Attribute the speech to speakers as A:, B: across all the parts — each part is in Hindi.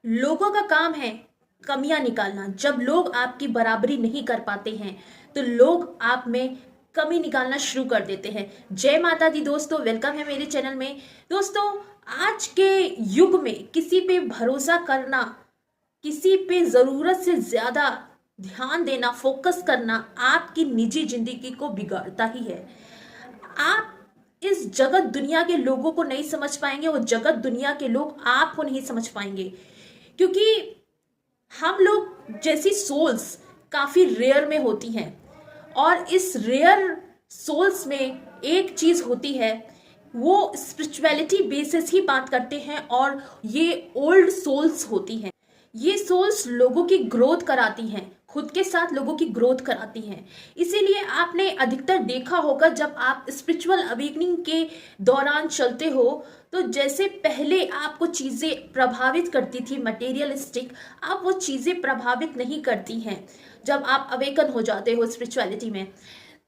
A: लोगों का काम है कमियां निकालना। जब लोग आपकी बराबरी नहीं कर पाते हैं तो लोग आप में कमी निकालना शुरू कर देते हैं। जय माता दी दोस्तों, वेलकम है मेरे चैनल में। दोस्तों, आज के युग में किसी पे भरोसा करना, किसी पे जरूरत से ज्यादा ध्यान देना, फोकस करना आपकी निजी जिंदगी को बिगाड़ता ही है। आप इस जगत दुनिया के लोगों को नहीं समझ पाएंगे और जगत दुनिया के लोग आपको नहीं समझ पाएंगे, क्योंकि हम लोग जैसी सोल्स काफी रेयर में होती हैं। और इस रेयर सोल्स में एक चीज होती है, वो स्पिरिचुअलिटी बेसिस ही बात करते हैं और ये ओल्ड सोल्स होती हैं। ये सोल्स लोगों की ग्रोथ कराती हैं, खुद के साथ लोगों की ग्रोथ कराती हैं। इसीलिए आपने अधिकतर देखा होगा, जब आप स्पिरिचुअल अवेकनिंग के दौरान चलते हो तो जैसे पहले आपको चीजें प्रभावित करती थी मटेरियलिस्टिक, अब वो चीजें प्रभावित नहीं करती हैं। जब आप अवेकन हो जाते हो स्पिरिचुअलिटी में,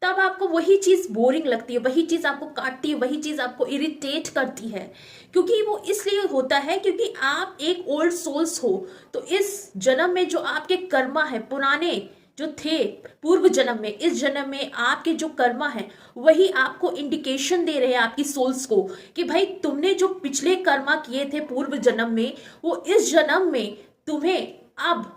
A: तब आपको वही चीज बोरिंग लगती है, वही चीज आपको काटती है, वही चीज आपको इरिटेट करती है। क्योंकि वो इसलिए होता है क्योंकि आप एक ओल्ड सोल्स हो। तो इस जन्म में जो आपके कर्मा है, पुराने जो थे पूर्व जन्म में, इस जन्म में आपके जो कर्मा है वही आपको इंडिकेशन दे रहे हैं आपकी सोल्स को कि भाई तुमने जो पिछले कर्मा किए थे पूर्व जन्म में, वो इस जन्म में तुम्हें अब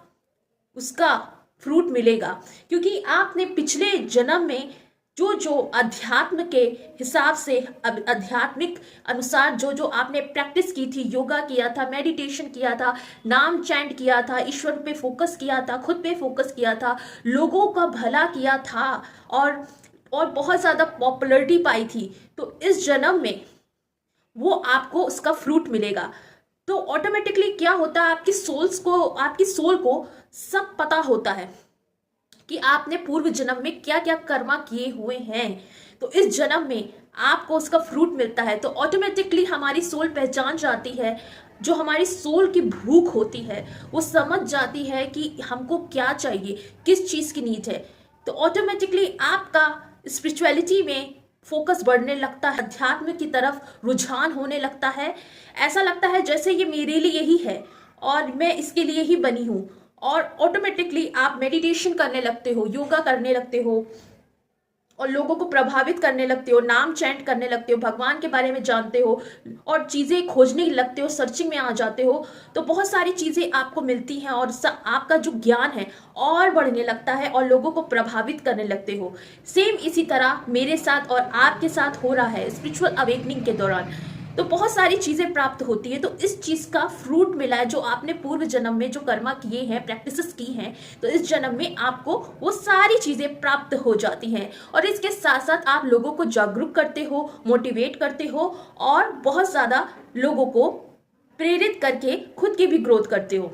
A: उसका फ्रूट मिलेगा। क्योंकि आपने पिछले जन्म में जो जो अध्यात्म के हिसाब से, आध्यात्मिक अनुसार जो जो आपने प्रैक्टिस की थी, योगा किया था, मेडिटेशन किया था, नाम चैंट किया था, ईश्वर पे फोकस किया था, खुद पे फोकस किया था, लोगों का भला किया था और बहुत ज्यादा पॉपुलैरिटी पाई थी, तो इस जन्म में वो आपको उसका फ्रूट मिलेगा। तो ऑटोमेटिकली क्या होता है, आपकी सोल्स को, आपकी सोल को सब पता होता है कि आपने पूर्व जन्म में क्या क्या कर्मा किए हुए हैं। तो इस जन्म में आपको उसका फ्रूट मिलता है। तो ऑटोमेटिकली हमारी सोल पहचान जाती है, जो हमारी सोल की भूख होती है वो समझ जाती है कि हमको क्या चाहिए, किस चीज की नीड है। तो ऑटोमेटिकली आपका स्पिरिचुअलिटी में फोकस बढ़ने लगता है, अध्यात्म की तरफ रुझान होने लगता है। ऐसा लगता है जैसे ये मेरे लिए ही है और मैं इसके लिए ही बनी हूं। और ऑटोमेटिकली आप मेडिटेशन करने लगते हो, योगा करने लगते हो और लोगों को प्रभावित करने लगते हो, नाम चैंट करने लगते हो, भगवान के बारे में जानते हो और चीजें खोजने लगते हो, सर्चिंग में आ जाते हो। तो बहुत सारी चीजें आपको मिलती हैं और आपका जो ज्ञान है और बढ़ने लगता है और लोगों को प्रभावित करने लगते हो। सेम इसी तरह मेरे साथ और आपके साथ हो रहा है स्पिरिचुअल अवेकनिंग के दौरान। तो बहुत सारी चीजें प्राप्त होती है। तो इस चीज का फ्रूट मिला है, जो आपने पूर्व जन्म में जो कर्मा किए हैं, प्रैक्टिसेस की हैं, तो इस जन्म में आपको वो सारी चीजें प्राप्त हो जाती हैं। और इसके साथ साथ आप लोगों को जागरूक करते हो, मोटिवेट करते हो और बहुत ज्यादा लोगों को प्रेरित करके खुद की भी ग्रोथ करते हो।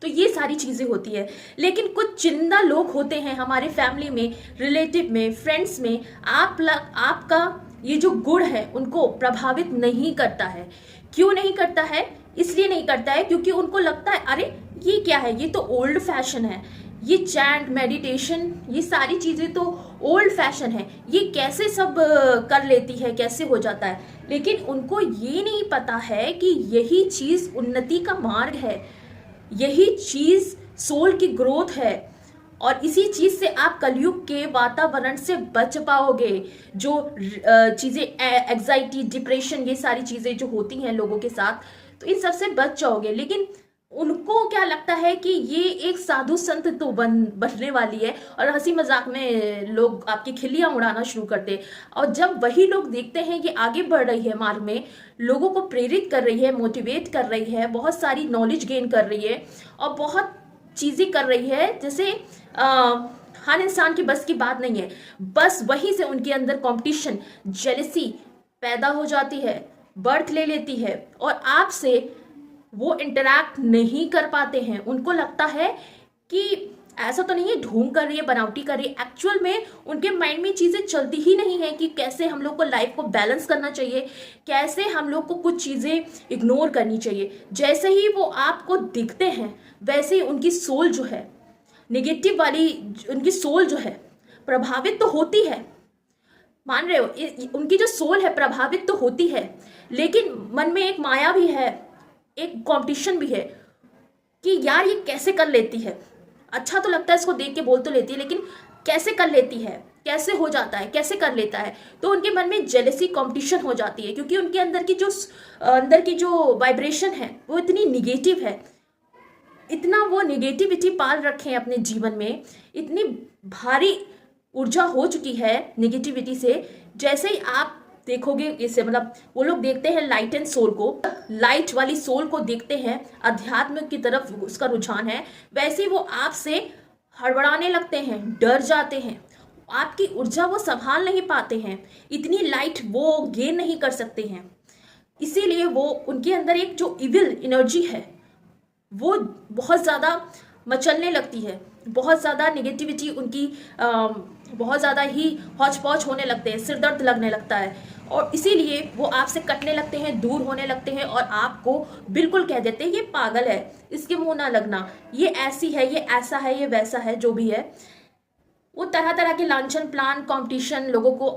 A: तो ये सारी चीजें होती है। लेकिन कुछ चुनिंदा लोग होते हैं हमारे फैमिली में, रिलेटिव में, फ्रेंड्स में, आपका ये जो गुण है उनको प्रभावित नहीं करता है। क्यों नहीं करता है? इसलिए नहीं करता है क्योंकि उनको लगता है अरे ये क्या है, ये तो ओल्ड फैशन है, ये चैंट मेडिटेशन ये सारी चीजें तो ओल्ड फैशन है, ये कैसे सब कर लेती है, कैसे हो जाता है। लेकिन उनको ये नहीं पता है कि यही चीज उन्नति का मार्ग है, यही चीज सोल की ग्रोथ है और इसी चीज से आप कलयुग के वातावरण से बच पाओगे। जो चीजें एग्जाइटी, डिप्रेशन, ये सारी चीजें जो होती हैं लोगों के साथ, तो इन सबसे बच जाओगे। लेकिन उनको क्या लगता है कि ये एक साधु संत तो बनने वाली है और हंसी मजाक में लोग आपकी खिल्लियां उड़ाना शुरू करते हैं। और जब वही लोग देखते हैं कि आगे बढ़ रही है मार्ग में, लोगों को प्रेरित कर रही है, मोटिवेट कर रही है, बहुत सारी नॉलेज गेन कर रही है और बहुत चीजें कर रही है, जैसे हर इंसान की बस की बात नहीं है, बस वहीं से उनके अंदर कंपटीशन, जेलसी पैदा हो जाती है, बर्थ ले लेती है और आपसे वो इंटरैक्ट नहीं कर पाते हैं। उनको लगता है कि ऐसा तो नहीं है ढोंग कर रही है, बनावटी कर रही है। एक्चुअल में उनके माइंड में चीजें चलती ही नहीं है कि कैसे हम लोग को लाइफ को बैलेंस करना चाहिए, कैसे हम लोग को कुछ चीजें इग्नोर करनी चाहिए। जैसे ही वो आपको दिखते हैं वैसे ही उनकी सोल जो है नेगेटिव वाली, उनकी सोल जो है प्रभावित तो होती है, मान रहे हो, उनकी जो सोल है प्रभावित तो होती है, लेकिन मन में एक माया भी है, एक कंपटीशन भी है। कि यार ये कैसे कर लेती है। अच्छा तो लगता है, इसको देख के बोल तो लेती है, लेकिन कैसे कर लेती है, कैसे हो जाता है, कैसे कर लेता है। तो उनके मन में जेलेसी, कंपटीशन हो जाती है, क्योंकि उनके अंदर की जो वाइब्रेशन है वो इतनी निगेटिव है, इतना वो निगेटिविटी पाल रखे हैं अपने जीवन में, इतनी भारी ऊर्जा हो चुकी है निगेटिविटी से। जैसे ही आप देखोगे इसे, मतलब वो लोग देखते हैं लाइट एंड सोल को, लाइट वाली सोल को देखते हैं, अध्यात्म की तरफ उसका रुझान है, वैसे ही वो आपसे हड़बड़ाने लगते हैं, डर जाते हैं, आपकी ऊर्जा वो संभाल नहीं पाते हैं, इतनी लाइट वो गेन नहीं कर सकते हैं। इसीलिए वो उनके अंदर एक जो इविल एनर्जी है वो बहुत ज़्यादा मचलने लगती है, बहुत ज़्यादा निगेटिविटी उनकी बहुत ज़्यादा ही हौच पौच होने लगते हैं, सिर दर्द लगने लगता है, और इसीलिए वो आपसे कटने लगते हैं, दूर होने लगते हैं, और आपको बिल्कुल कह देते हैं ये पागल है, इसके मुंह ना लगना, ये ऐसी है, ये ऐसा है, ये वैसा है, जो भी है। वो तरह तरह के लांछन, प्लान, कंपटीशन, लोगों को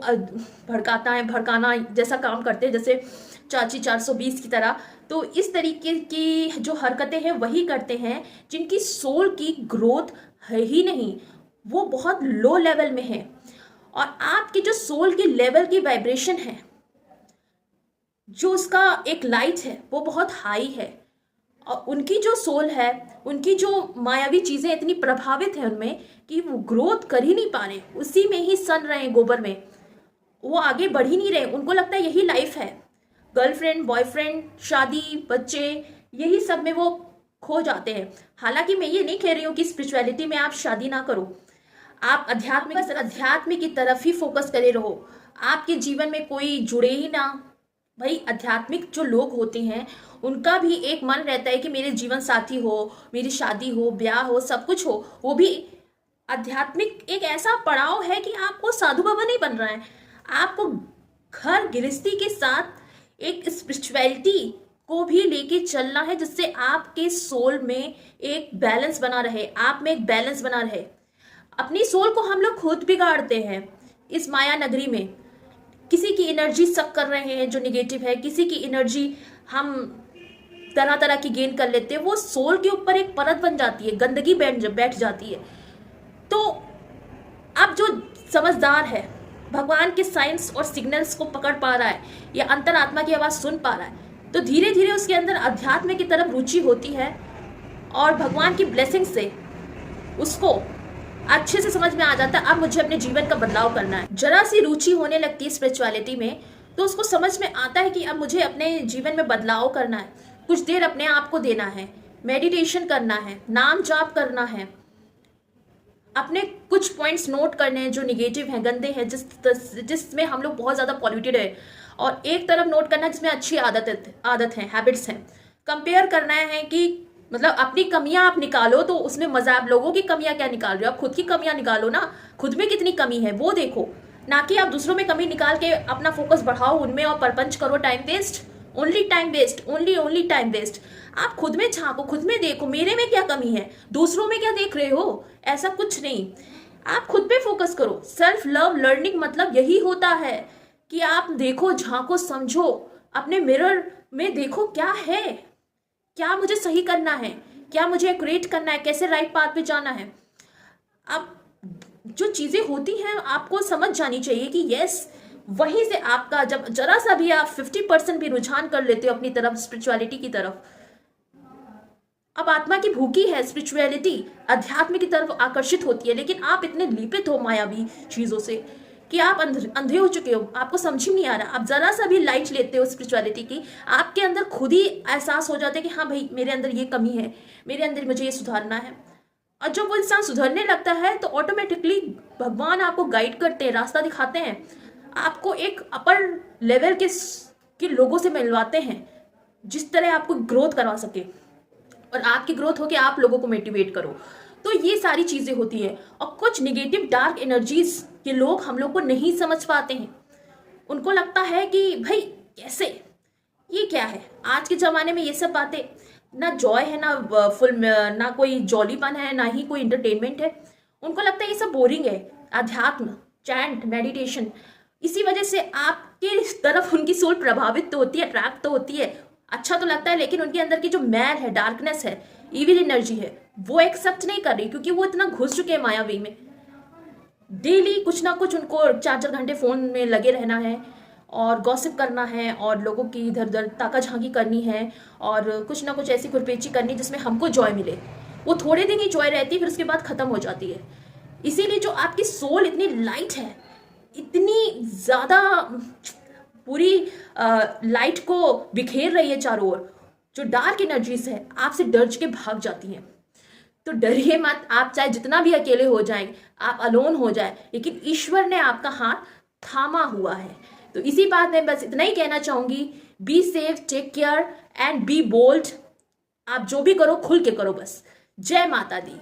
A: भड़काना जैसा काम करते हैं, जैसे चाची 420 की तरह। तो इस तरीके की जो हरकतें हैं वही करते हैं जिनकी सोल की ग्रोथ है ही नहीं, वो बहुत लो लेवल में है, और आपकी जो सोल की लेवल की वाइब्रेशन है, जो उसका एक लाइट है, वो बहुत हाई है, और उनकी जो सोल है, उनकी जो मायावी चीजें इतनी प्रभावित है उनमें कि वो ग्रोथ कर ही नहीं पा रहे, उसी में ही सन रहे हैं, गोबर में, वो आगे बढ़ ही नहीं रहे। उनको लगता है यही लाइफ है, गर्लफ्रेंड, बॉयफ्रेंड, शादी, बच्चे, यही सब में वो खो जाते हैं। हालांकि मैं ये नहीं कह रही हूँ कि स्पिरिचुअलिटी में आप शादी ना करो, आप अध्यात्म की तरफ ही फोकस करे रहो, आपके जीवन में कोई जुड़े ही ना। भाई आध्यात्मिक जो लोग होते हैं उनका भी एक मन रहता है कि मेरे जीवन साथी हो, मेरी शादी हो, ब्याह हो, सब कुछ हो। वो भी आध्यात्मिक एक ऐसा पड़ाव है कि आपको साधु बाबा नहीं बन रहा है, आपको घर गृहस्थी के साथ एक स्पिरिचुअलिटी को भी लेके चलना है, जिससे आपके सोल में एक बैलेंस बना रहे, आप में एक बैलेंस बना रहे। अपनी सोल को हम लोग खुद बिगाड़ते हैं इस माया नगरी में, किसी की एनर्जी सक कर रहे हैं जो निगेटिव है, किसी की एनर्जी हम तरह तरह की गेन कर लेते हैं, वो सोल के ऊपर एक परत बन जाती है, गंदगी बैठ जाती है। तो अब जो समझदार है, भगवान के साइंस और सिग्नल्स को पकड़ पा रहा है, या अंतरात्मा की आवाज सुन पा रहा है, तो धीरे धीरे उसके अंदर अध्यात्म की तरफ रुचि होती है, और भगवान की ब्लेसिंग से उसको अच्छे से समझ में आ जाता है अब मुझे अपने जीवन का बदलाव करना है। जरा सी रुचि होने लगती है स्पिरिचुअलिटी में, तो उसको समझ में आता है कि अब मुझे अपने जीवन में बदलाव करना है, कुछ देर अपने आप को देना है, मेडिटेशन करना है, नाम जाप करना है, अपने कुछ पॉइंट्स नोट करने हैं जो निगेटिव हैं, गंदे हैं, जिसमें हम लोग बहुत ज़्यादा पॉल्यूटेड है, और एक तरफ नोट करना है जिसमें अच्छी आदत है, हैबिट्स हैं। कंपेयर करना है कि मतलब अपनी कमियां आप निकालो, तो उसमें मजा, आप लोगों की कमियां क्या निकाल रहे हो, आप खुद की कमियां निकालो ना, खुद में कितनी कमी है वो देखो, ना कि आप दूसरों में कमी निकाल के अपना फोकस बढ़ाओ उनमें और परपंच करो, time waste, only time waste, only time waste. आप खुद में झांको, खुद में देखो मेरे में क्या कमी है, दूसरों में क्या देख रहे हो, ऐसा कुछ नहीं, आप खुद पे फोकस करो। सेल्फ लव लर्निंग मतलब यही होता है कि आप देखो, झांको, समझो, अपने मिरर में देखो क्या है, क्या मुझे सही करना है, क्या मुझे एक्यूरेट करना है, कैसे राइट पाथ पे जाना है। अब जो चीजें होती हैं आपको समझ जानी चाहिए कि यस, वहीं से आपका जब जरा सा भी आप 50% भी रुझान कर लेते हो अपनी तरफ, स्पिरिचुअलिटी की तरफ, अब आत्मा की भूखी है, स्पिरिचुअलिटी अध्यात्म की तरफ आकर्षित होती है, लेकिन आप इतने लिपित हो मायावी चीजों से कि आप अंधे हो चुके हो, आपको समझ ही नहीं आ रहा। आप जरा सा भी लाइट लेते हो स्पिरिचुअलिटी की, आपके अंदर खुद ही एहसास हो जाता है कि हाँ भाई मेरे अंदर ये कमी है, मेरे अंदर मुझे ये सुधारना है। और जब वो इंसान सुधरने लगता है तो ऑटोमेटिकली भगवान आपको गाइड करते हैं, रास्ता दिखाते हैं, आपको एक अपर लेवल के लोगों से मिलवाते हैं जिस तरह आपको ग्रोथ करवा सके, और आपकी ग्रोथ हो के आप लोगों को मोटिवेट करो। तो ये सारी चीजें होती है, और कुछ निगेटिव डार्क एनर्जीज के लोग हम लोग को नहीं समझ पाते हैं। उनको लगता है कि भाई कैसे, ये क्या है, आज के जमाने में ये सब बातें, ना जॉय है, ना फुल, ना कोई जॉलीपन है, ना ही कोई इंटरटेनमेंट है। उनको लगता है ये सब बोरिंग है, अध्यात्म, चैंट, मेडिटेशन। इसी वजह से आपके तरफ उनकी सोल प्रभावित तो होती है, अट्रैक्ट तो होती है, अच्छा तो लगता है, लेकिन उनके अंदर की जो मैल है, डार्कनेस है, इविल एनर्जी है वो एक्सेप्ट नहीं कर रही, क्योंकि वो इतना घुस चुके हैं मायावी में। डेली कुछ ना कुछ उनको 4-4 घंटे फोन में लगे रहना है और गॉसिप करना है और लोगों की इधर उधर ताका झांकी करनी है और कुछ ना कुछ ऐसी खुरपेची करनी जिसमें हमको जॉय मिले। वो थोड़े दिन ही जॉय रहती है, फिर उसके बाद खत्म हो जाती है। इसीलिए जो आपकी सोल इतनी लाइट है, इतनी ज्यादा पूरी लाइट को बिखेर रही है चारों ओर, जो डार्क एनर्जीज है आपसे डर के भाग जाती हैं। तो डरिए मत, आप चाहे जितना भी अकेले हो जाएं, आप अलोन हो जाए, लेकिन ईश्वर ने आपका हाथ थामा हुआ है। तो इसी बात में बस इतना ही कहना चाहूंगी, be safe, take care and be bold. आप जो भी करो खुल के करो बस। जय माता दी।